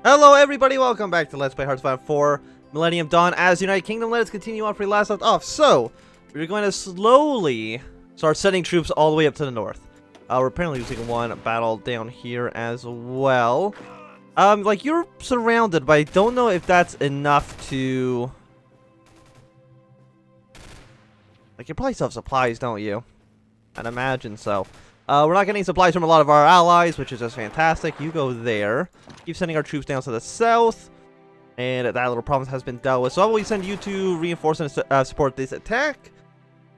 Hello everybody, welcome back to Let's Play Hearts of Iron 4 Millennium Dawn as United Kingdom. Let us continue on where we last left off. So, we're going to slowly start sending troops all the way up to the north. We're apparently losing one battle down here as well. Like, you're surrounded, but I don't know if that's enough to... Like, you probably still have supplies, don't you? I'd imagine so. We're not getting supplies from a lot of our allies, which is just fantastic. You go there. Keep sending our troops down to the south. And that little province has been dealt with. So I will send you to reinforce and support this attack.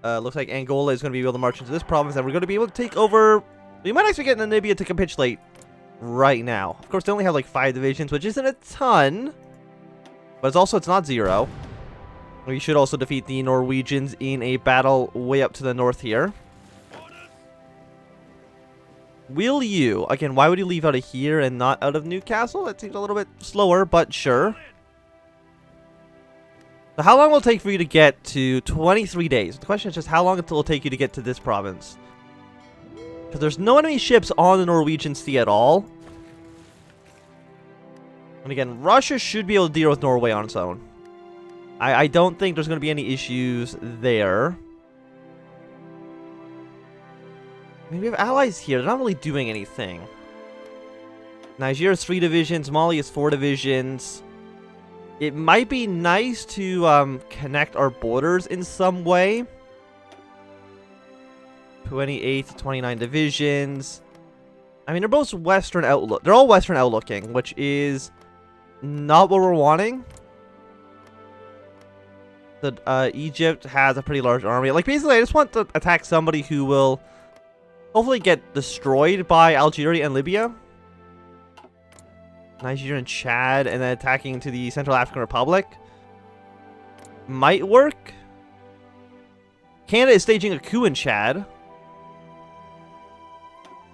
Looks like Angola is going to be able to march into this province. And we're going to be able to take over... We might actually get Namibia to capitulate right now. Of course, they only have like 5 divisions, which isn't a ton. But it's not 0. We should also defeat the Norwegians in a battle way up to the north here. Will you? Again, why would you leave out of here and not out of Newcastle? That seems a little bit slower, but sure. So how long will it take for you to get to 23 days? The question is just how long it will take you to get to this province. Because there's no enemy ships on the Norwegian Sea at all. And again, Russia should be able to deal with Norway on its own. I don't think there's going to be any issues there. I mean, we have allies here. They're not really doing anything. Nigeria is 3 divisions. Mali is 4 divisions. It might be nice to connect our borders in some way. 28 to 29 divisions. I mean, they're both Western outlook. They're all Western outlooking, which is not what we're wanting. Egypt has a pretty large army. Like, basically, I just want to attack somebody who will... hopefully get destroyed by Algeria and Libya. Nigeria and Chad, and then attacking to the Central African Republic. Might work. Canada is staging a coup in Chad.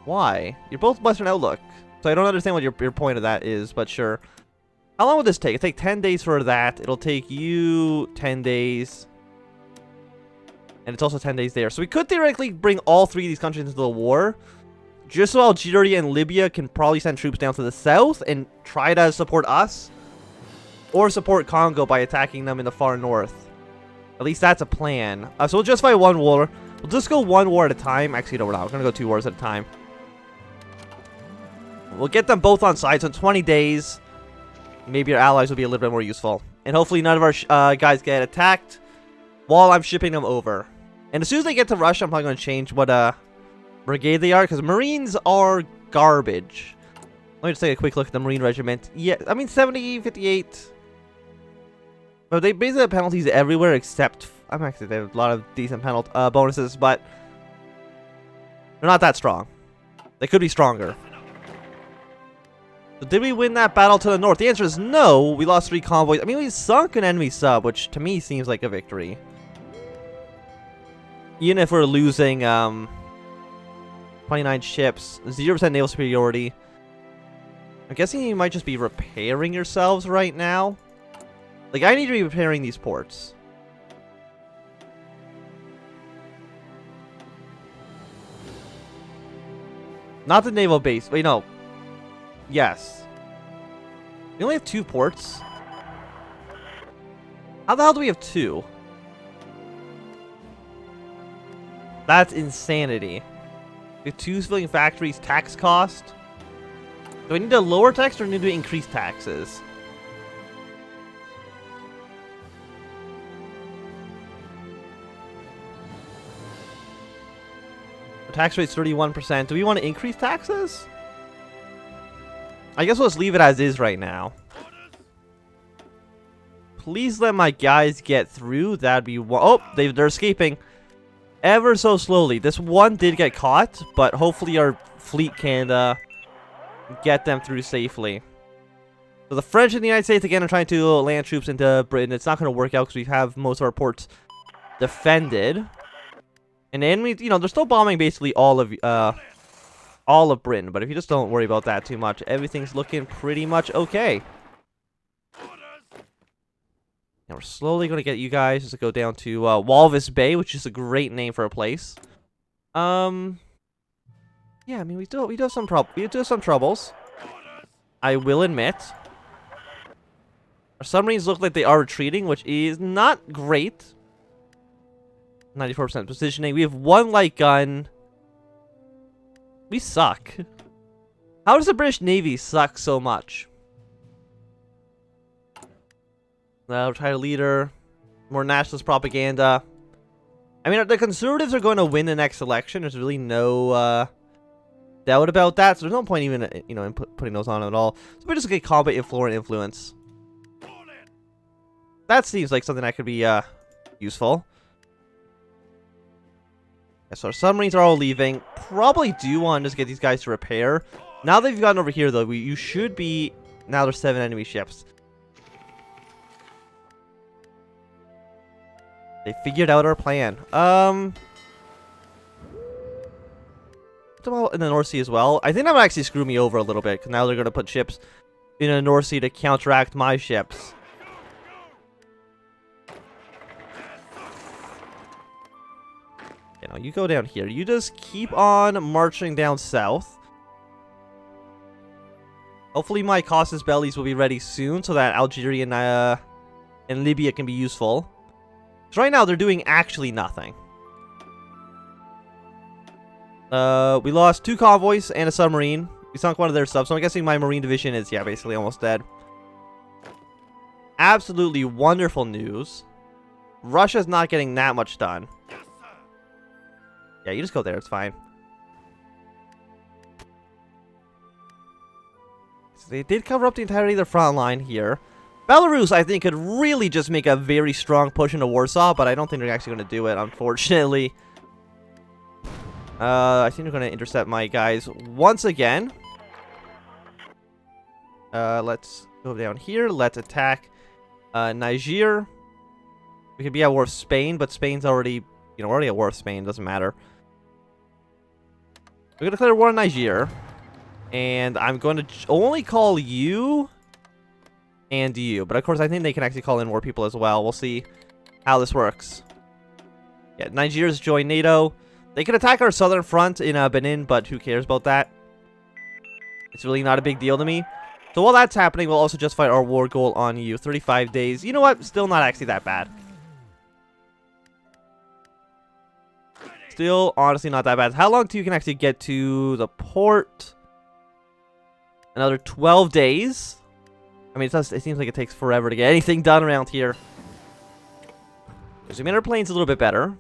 Why? You're both Western outlook. So I don't understand what your point of that is, but sure. How long will this take? It'll take 10 days for that. It'll take you 10 days. And it's also 10 days there. So we could theoretically bring all 3 of these countries into the war. Just so Algeria and Libya can probably send troops down to the south and try to support us. Or support Congo by attacking them in the far north. At least that's a plan. So we'll just fight one war. We'll just go one war at a time. Actually, no, we're not. We're going to go 2 wars at a time. We'll get them both on side. So in 20 days, maybe our allies will be a little bit more useful. And hopefully none of our guys get attacked while I'm shipping them over. And as soon as they get to Russia, I'm probably going to change what brigade they are, because Marines are garbage. Let me just take a quick look at the Marine Regiment. Yeah, I mean 70, 58. But they basically have penalties everywhere except... I'm actually, they have a lot of decent penalty bonuses, but they're not that strong. They could be stronger. So did we win that battle to the north? The answer is no. We lost 3 convoys. I mean, we sunk an enemy sub, which to me seems like a victory. Even if we're losing 29 ships, 0% naval superiority. I'm guessing you might just be repairing yourselves right now. Like, I need to be repairing these ports. Not the naval base. Wait, no. Yes. We only have 2 ports. How the hell do we have 2? That's insanity. We have 2 civilian factories, tax cost. Do I need to lower tax or need to increase taxes? The tax rate's 31%. Do we want to increase taxes? I guess we'll just leave it as is right now. Please let my guys get through. That'd be... oh, they're escaping. Ever so slowly. This one did get caught, but hopefully our fleet can get them through safely. So the French and the United States again are trying to land troops into Britain. It's not going to work out because we have most of our ports defended. And the enemy, you know, they're still bombing basically all of Britain. But if you just don't worry about that too much, everything's looking pretty much okay. And we're slowly going to get you guys to go down to Walvis Bay, which is a great name for a place. Yeah, I mean, we do have some troubles. I will admit. Our submarines look like they are retreating, which is not great. 94% positioning. We have one light gun. We suck. How does the British Navy suck so much? Retired leader. More nationalist propaganda. I mean, the Conservatives are going to win the next election. There's really no doubt about that. So there's no point even, in putting those on at all. So we just get combat in foreign influence. That seems like something that could be useful. Yeah, so our submarines are all leaving. Probably do want to just get these guys to repair. Now that you've gotten over here, though, you should be... Now there's 7 enemy ships. They figured out our plan. In the North Sea as well. I think that might actually screw me over a little bit, because now they're going to put ships in the North Sea to counteract my ships. You go down here. You just keep on marching down south. Hopefully my Casus Bellis will be ready soon so that Algeria and Libya can be useful. Because right now they're doing actually nothing. We lost 2 convoys and a submarine. We sunk one of their subs, so I'm guessing my marine division is, yeah, basically almost dead. Absolutely wonderful news. Russia's not getting that much done. Yeah, you just go there. It's fine. So they did cover up the entirety of their front line here. Belarus, I think, could really just make a very strong push into Warsaw, but I don't think they're actually going to do it, unfortunately. I think they're going to intercept my guys once again. Let's go down here. Let's attack Niger. We could be at war with Spain, but Spain's already, we're already at war with Spain. Doesn't matter. We're going to declare war on Niger. And I'm going to only call you and you. But of course, I think they can actually call in more people as well. We'll see how this works. Yeah, Niger's joined NATO. They could attack our southern front in Benin, but who cares about that? It's really not a big deal to me. So while that's happening, we'll also justify our war goal on you. 35 days. You know what? Still not actually that bad. Still, honestly, not that bad. How long till you can actually get to the port? Another 12 days? I mean, it seems like it takes forever to get anything done around here. So we made our planes a little bit better.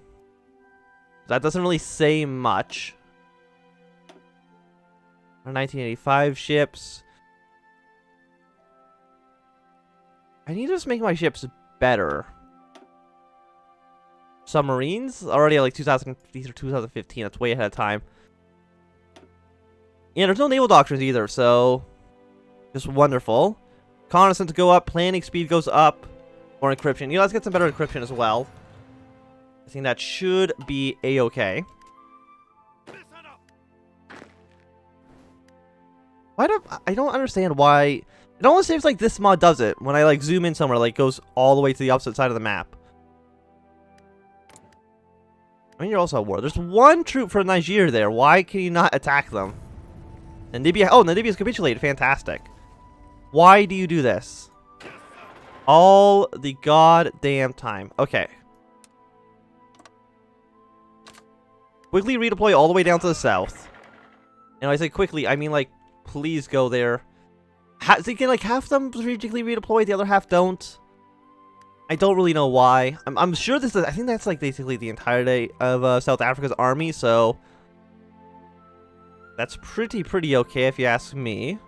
That doesn't really say much. Our 1985 ships. I need to just make my ships better. Submarines? Already at like 2015. That's way ahead of time. Yeah, there's no naval doctrines either, so... Just wonderful. Reconnaissance go up. Planning speed goes up. More encryption. Let's get some better encryption as well. I think that should be a-okay. I don't understand why... It almost seems like this mod does it. When I like zoom in somewhere, like goes all the way to the opposite side of the map. I mean, you're also at war. There's one troop for Niger there. Why can you not attack them? And Libya... Oh, Libya's capitulated. Fantastic. Why do you do this? All the goddamn time. Okay. Quickly redeploy all the way down to the south. And I say quickly, I mean like, please go there. So you can like half them strategically redeploy, the other half don't. I don't really know why. I'm sure this is, I think that's like basically the entirety of South Africa's army, so that's pretty okay if you ask me.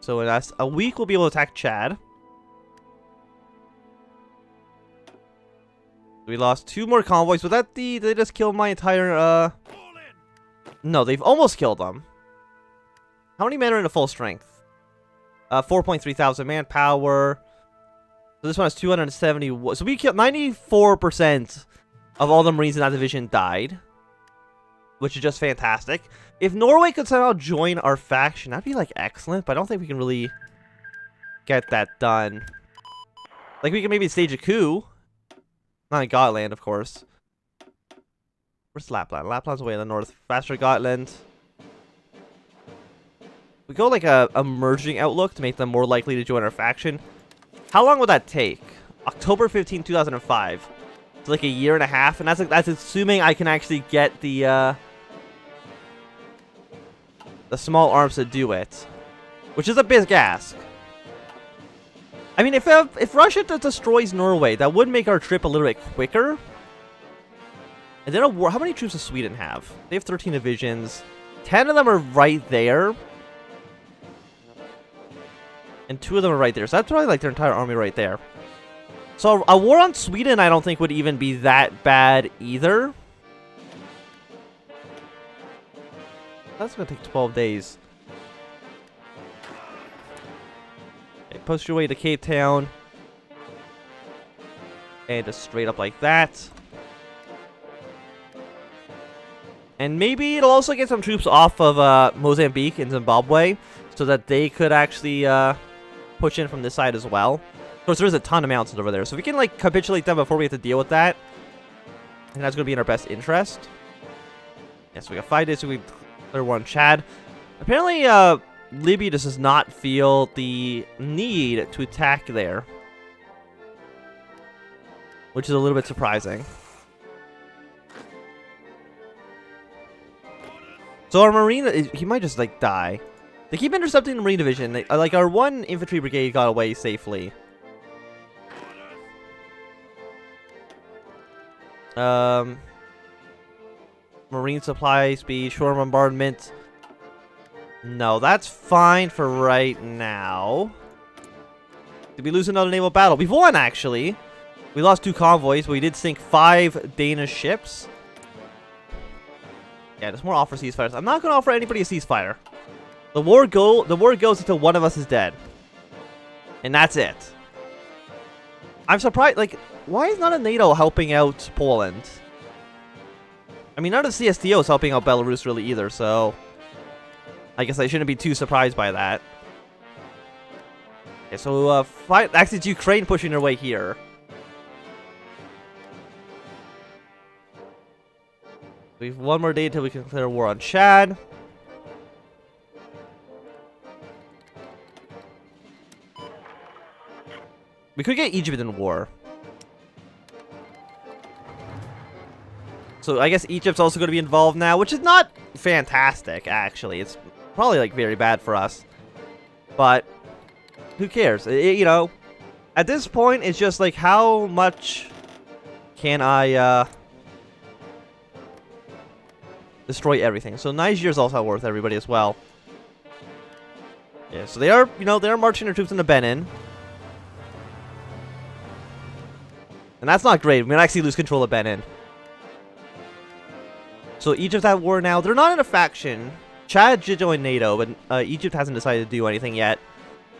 So in a week we'll be able to attack Chad. We lost 2 more convoys. Was that they just killed my entire, No, they've almost killed them. How many men are in a full strength? 4.3 thousand manpower. So this one has 270. So we killed 94% of all the Marines in that division died. Which is just fantastic. If Norway could somehow join our faction, that'd be like excellent. But I don't think we can really get that done. Like we can maybe stage a coup. Not in Gotland, of course. Where's Lapland? Lapland's way in the north. Faster Gotland. We go like a merging outlook to make them more likely to join our faction. How long would that take? October 15, 2005. It's like a year and a half, and that's assuming I can actually get the small arms to do it, which is a big ask. I mean, if Russia destroys Norway, that would make our trip a little bit quicker. And then a war. How many troops does Sweden have? They have 13 divisions. 10 of them are right there. And 2 of them are right there. So that's probably like their entire army right there. So a war on Sweden, I don't think would even be that bad either. That's going to take 12 days. Okay, post your way to Cape Town. And just straight up like that. And maybe it'll also get some troops off of Mozambique and Zimbabwe, so that they could actually push in from this side as well. Of course, there's a ton of mountains over there, so if we can like capitulate them before we have to deal with that, I think that's going to be in our best interest. Yeah, so we got 5 days so we clear war on Chad. Apparently, Libya just does not feel the need to attack there, which is a little bit surprising. So our Marine, he might just like die. They keep intercepting the Marine Division. Like our one infantry brigade got away safely. Marine supply speed, shore bombardment. No, that's fine for right now. Did we lose another naval battle? We've won, actually. We lost 2 convoys, but we did sink 5 Danish ships. Yeah, there's more offer ceasefires. I'm not going to offer anybody a ceasefire. The war goes until one of us is dead. And that's it. I'm surprised, like, why is not a NATO helping out Poland? I mean, none of the CSTO is helping out Belarus really either, so I guess I shouldn't be too surprised by that. Okay, so, actually, it's Ukraine pushing their way here. We have 1 more day until we can declare war on Chad. We could get Egypt in war. So I guess Egypt's also going to be involved now, which is not fantastic, actually. It's probably, like, very bad for us. But who cares? You know, at this point, it's just, like, how much can I, destroy everything. So Niger's also worth everybody as well. Yeah, so they are, you know, they are marching their troops into Benin. And that's not great. We might actually lose control of Benin. So Egypt at war now. They're not in a faction. Chad did join NATO, but Egypt hasn't decided to do anything yet.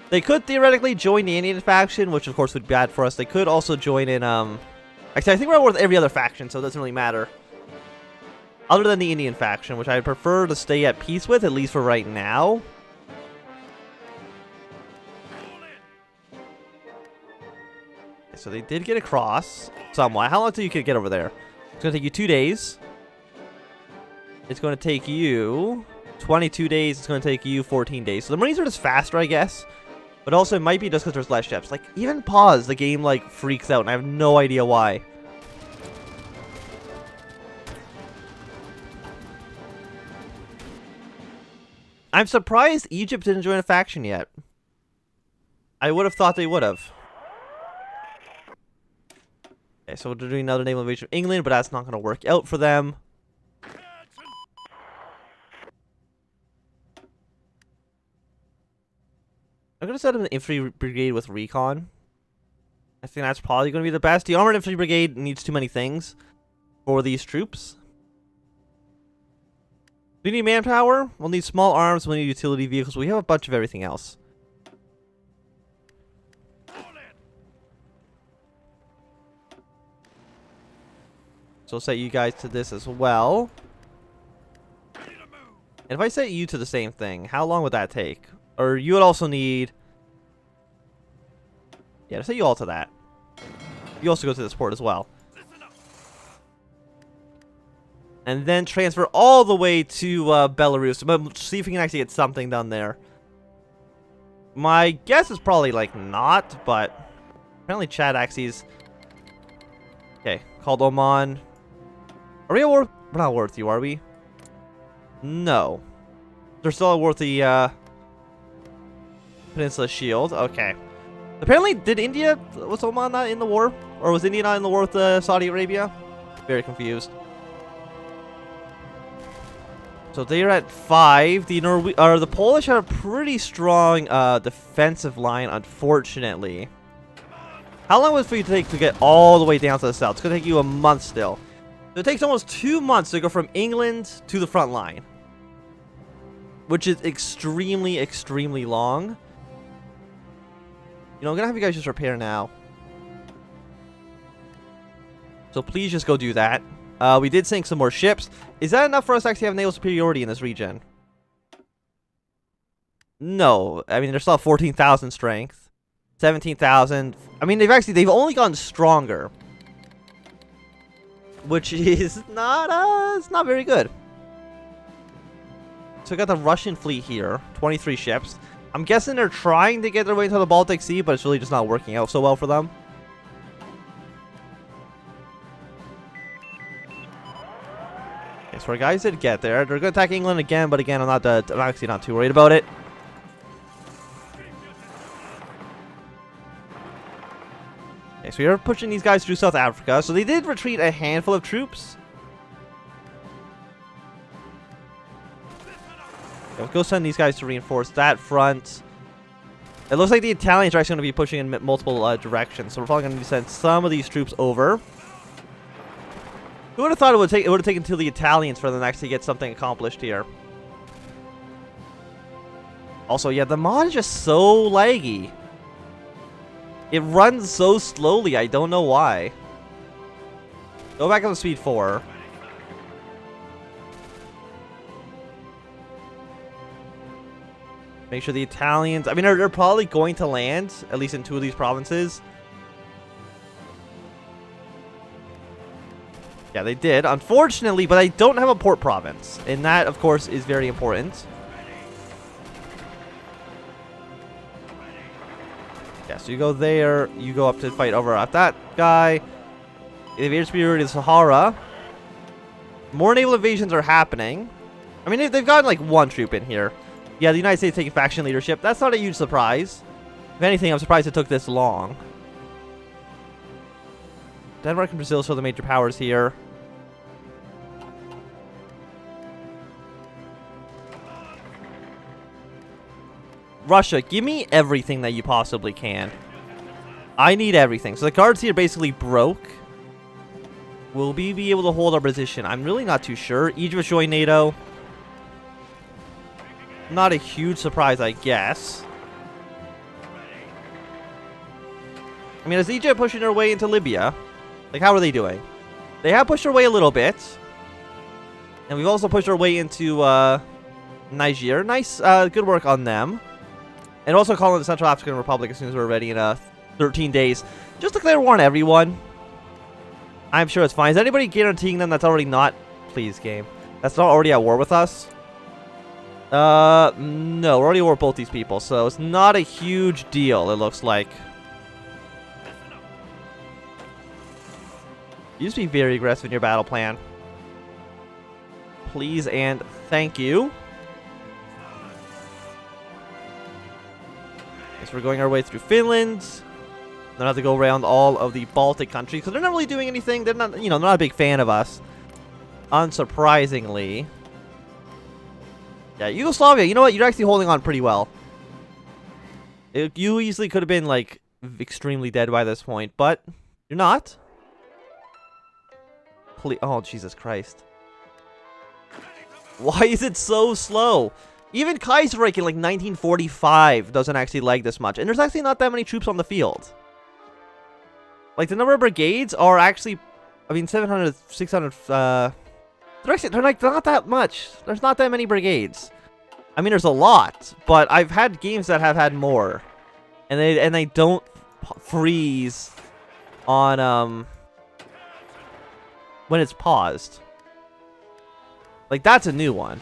They could theoretically join the Indian faction, which of course would be bad for us. They could also join in, actually I think we're at war with every other faction, so it doesn't really matter. Other than the Indian faction, which I'd prefer to stay at peace with, at least for right now. So they did get across somewhat. How long till you could get over there? It's going to take you 2 days. It's going to take you 22 days. It's going to take you 14 days. So the Marines are just faster, I guess. But also it might be just because there's less ships. Like, even pause, the game, like, freaks out, and I have no idea why. I'm surprised Egypt didn't join a faction yet. I would have thought they would have. Okay, so we're doing another naval invasion of England, but that's not going to work out for them. I'm going to set up an infantry brigade with recon. I think that's probably going to be the best. The armored infantry brigade needs too many things for these troops. Do we need manpower? We'll need small arms, we'll need utility vehicles. We have a bunch of everything else. So I'll set you guys to this as well. And if I set you to the same thing, how long would that take? Or you would also need... Yeah, I'll set you all to that. You also go to this port as well. And then transfer all the way to Belarus. But see if we can actually get something done there. My guess is probably, like, not, but apparently Chad Axes. Okay, called Oman. Are we at war? We're not worth you, are we? No. They're still worth the, Peninsula Shield. Okay. Apparently, did India... Was Oman not in the war? Or was India not in the war with Saudi Arabia? Very confused. So they're at 5. The Polish have a pretty strong defensive line, unfortunately. How long would it take to get all the way down to the south? It's going to take you a month still. So it takes almost 2 months to go from England to the front line. Which is extremely, extremely long. You know, I'm going to have you guys just repair now. So please just go do that. We did sink some more ships. Is that enough for us to actually have naval superiority in this region? No. I mean, they're still 14,000 strength. 17,000. I mean, they've only gotten stronger. Which is not, it's not very good. So we got the Russian fleet here. 23 ships. I'm guessing they're trying to get their way into the Baltic Sea, but it's really just not working out so well for them. Okay, so our guys did get there. They're going to attack England again, but again, I'm actually not too worried about it. Okay, so we're pushing these guys through South Africa. So they did retreat a handful of troops. Let's go send these guys to reinforce that front. It looks like the Italians are actually going to be pushing in multiple directions, so we're probably going to send some of these troops over. Who would have thought it would have taken till the Italians for them to actually get something accomplished here? Also, yeah, the mod is just so laggy. It runs so slowly, I don't know why. Go back up to speed 4. Make sure the Italians... I mean, they're probably going to land, at least in 2 of these provinces. Yeah, they did, unfortunately, but I don't have a port province. And that, of course, is very important. Yeah, so you go there, you go up to fight over at that guy. Invade superiority to Sahara. More naval invasions are happening. I mean, they've gotten like 1 troop in here. Yeah, the United States taking faction leadership. That's not a huge surprise. If anything, I'm surprised it took this long. Denmark and Brazil show the major powers here. Russia, give me everything that you possibly can. I need everything. So the guards here basically broke. Will we be able to hold our position? I'm really not too sure. Egypt joined NATO. Not a huge surprise, I guess. I mean, is Egypt pushing their way into Libya? Like, how are they doing? They have pushed their way a little bit. And we've also pushed our way into Niger. Nice, good work on them. And also calling the Central African Republic as soon as we're ready in 13 days. Just declare war on everyone. I'm sure it's fine. Is anybody guaranteeing them that's already not... Please, game. That's not already at war with us? No. We're already at war with both these people. So it's not a huge deal, it looks like. You just be very aggressive in your battle plan. Please and thank you. So we're going our way through Finland. Then have to go around all of the Baltic countries because they're not really doing anything. They're not, you know, not a big fan of us. Unsurprisingly. Yeah, Yugoslavia. You know what? You're actually holding on pretty well. You easily could have been like extremely dead by this point, but you're not. Oh, Jesus Christ. Why is it so slow? Even Kaiserreich in like 1945 doesn't actually lag this much. And there's actually not that many troops on the field. Like, the number of brigades are actually, I mean, 700, 600, they're like, not that much. There's not that many brigades. I mean, there's a lot, but I've had games that have had more. And they don't freeze on, when it's paused. Like, that's a new one.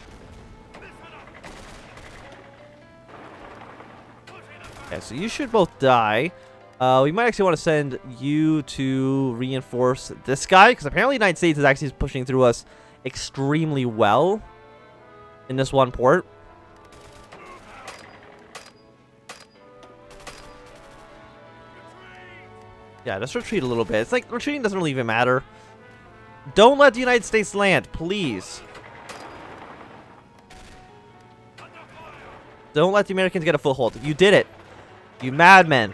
Okay, so you should both die. We might actually want to send you to reinforce this guy, because apparently the United States is actually pushing through us extremely well in this one port. Yeah, just retreat a little bit. It's like retreating doesn't really even matter. Don't let the United States land, please. Don't let the Americans get a foothold. You did it. You madmen.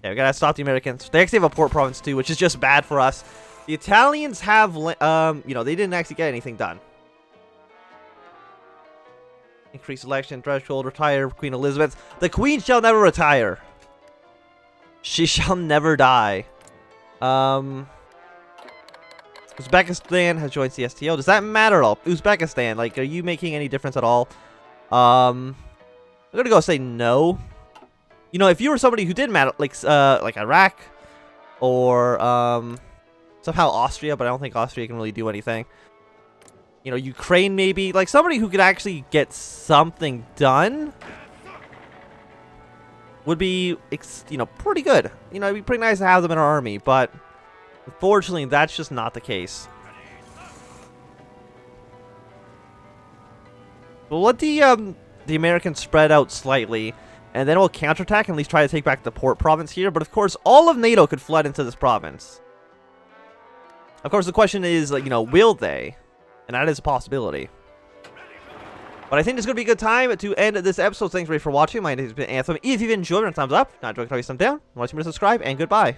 Yeah, we gotta stop the Americans. They actually have a port province too, which is just bad for us. The Italians have, you know, they didn't actually get anything done. Increase election threshold, retire Queen Elizabeth. The Queen shall never retire. She shall never die. Uzbekistan has joined CSTO. Does that matter at all? Uzbekistan, like, are you making any difference at all? I'm gonna go say no. You know, if you were somebody who did matter, like Iraq, or somehow Austria, but I don't think Austria can really do anything. You know, Ukraine maybe, like somebody who could actually get something done would be, you know, pretty good. You know, it'd be pretty nice to have them in our army, but unfortunately, that's just not the case. We'll let the Americans spread out slightly, and then we'll counterattack and at least try to take back the port province here. But of course, all of NATO could flood into this province. Of course, the question is, you know, will they? And that is a possibility. But I think it's going to be a good time to end this episode. Thanks very much for watching. My name has been Anthem. If you've enjoyed it, thumbs up. Not enjoying, throw a thumbs down. Want to subscribe, and goodbye.